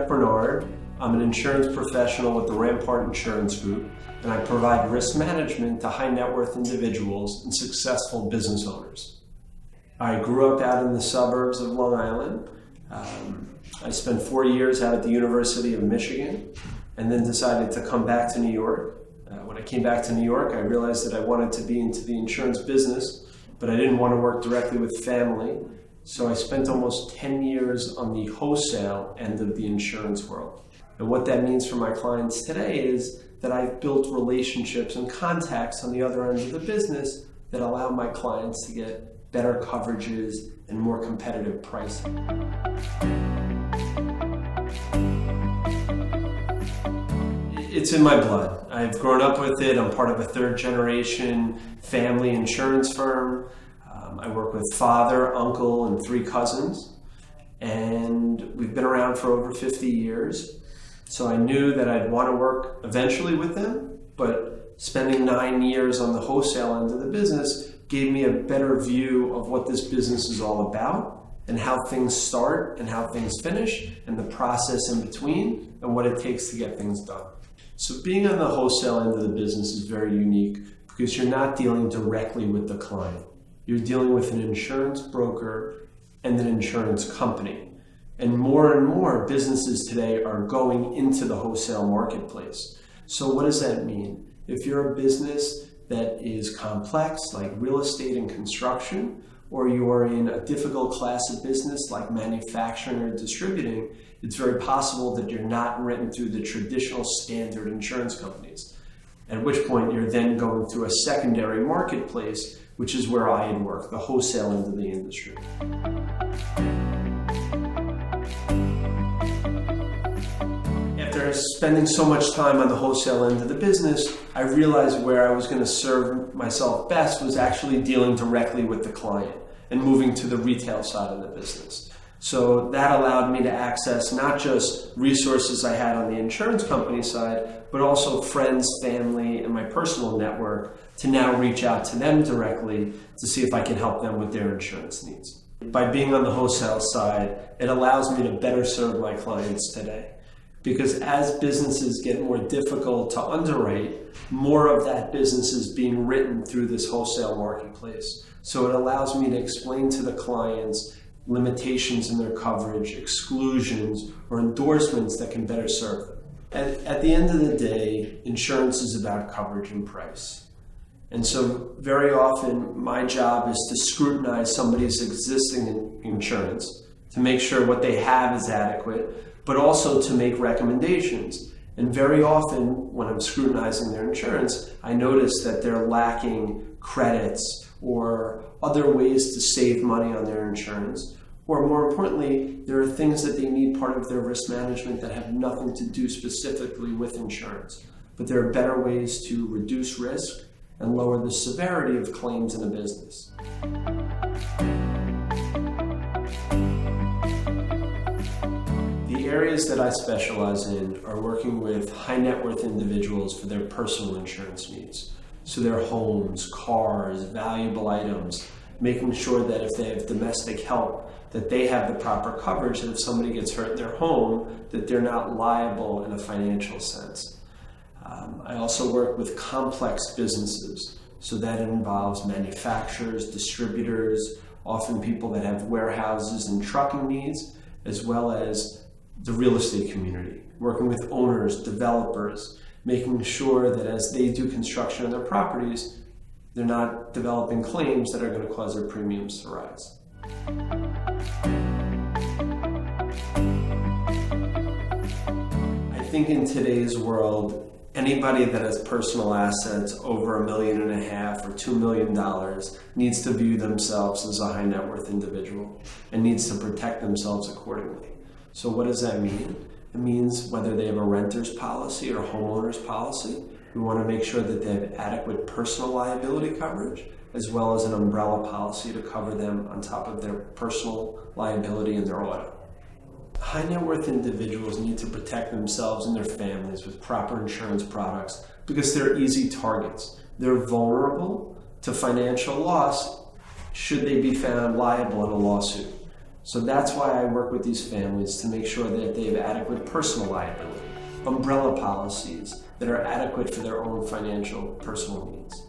Jeff Bernard. I'm an insurance professional with the Rampart Insurance Group, and I provide risk management to high net worth individuals and successful business owners. I grew up out in the suburbs of Long Island. I spent 4 years out at the University of Michigan and then decided to come back to New York. When I came back to New York, I realized that I wanted to be into the insurance business, but I didn't want to work directly with family. So I spent almost 10 years on the wholesale end of the insurance world. And what that means for my clients today is that I've built relationships and contacts on the other end of the business that allow my clients to get better coverages and more competitive pricing. It's in my blood. I've grown up with it. I'm part of a third generation family insurance firm. I work with father, uncle, and 3 cousins, and we've been around for over 50 years. So I knew that I'd want to work eventually with them, but spending 9 years on the wholesale end of the business gave me a better view of what this business is all about and how things start and how things finish and the process in between and what it takes to get things done. So being on the wholesale end of the business is very unique because you're not dealing directly with the client. You're dealing with an insurance broker and an insurance company. And more businesses today are going into the wholesale marketplace. So what does that mean? If you're a business that is complex, like real estate and construction, or you're in a difficult class of business like manufacturing or distributing, it's very possible that you're not written through the traditional standard insurance companies. At which point you're then going through a secondary marketplace, which is where I had worked, the wholesale end of the industry. After spending so much time on the wholesale end of the business, I realized where I was going to serve myself best was actually dealing directly with the client and moving to the retail side of the business. So that allowed me to access not just resources I had on the insurance company side, but also friends, family, and my personal network to now reach out to them directly to see if I can help them with their insurance needs. By being on the wholesale side, it allows me to better serve my clients today. Because as businesses get more difficult to underwrite, more of that business is being written through this wholesale marketplace. So it allows me to explain to the clients limitations in their coverage, exclusions, or endorsements that can better serve them. At the end of the day, insurance is about coverage and price. And so very often my job is to scrutinize somebody's existing insurance to make sure what they have is adequate, but also to make recommendations. And very often when I'm scrutinizing their insurance, I notice that they're lacking credits or other ways to save money on their insurance. Or more importantly, there are things that they need part of their risk management that have nothing to do specifically with insurance. But there are better ways to reduce risk and lower the severity of claims in a business. The areas that I specialize in are working with high net worth individuals for their personal insurance needs. So their homes, cars, valuable items, making sure that if they have domestic help, that they have the proper coverage, that if somebody gets hurt in their home, that they're not liable in a financial sense. I also work with complex businesses. So that involves manufacturers, distributors, often people that have warehouses and trucking needs, as well as the real estate community, working with owners, developers, making sure that as they do construction on their properties, they're not developing claims that are going to cause their premiums to rise. I think in today's world, anybody that has personal assets over $1.5 million or $2 million needs to view themselves as a high net worth individual and needs to protect themselves accordingly. So what does that mean? It means whether they have a renter's policy or homeowner's policy, we want to make sure that they have adequate personal liability coverage as well as an umbrella policy to cover them on top of their personal liability and their auto. High net worth individuals need to protect themselves and their families with proper insurance products because they're easy targets. They're vulnerable to financial loss should they be found liable in a lawsuit. So that's why I work with these families to make sure that they have adequate personal liability, umbrella policies that are adequate for their own financial personal needs.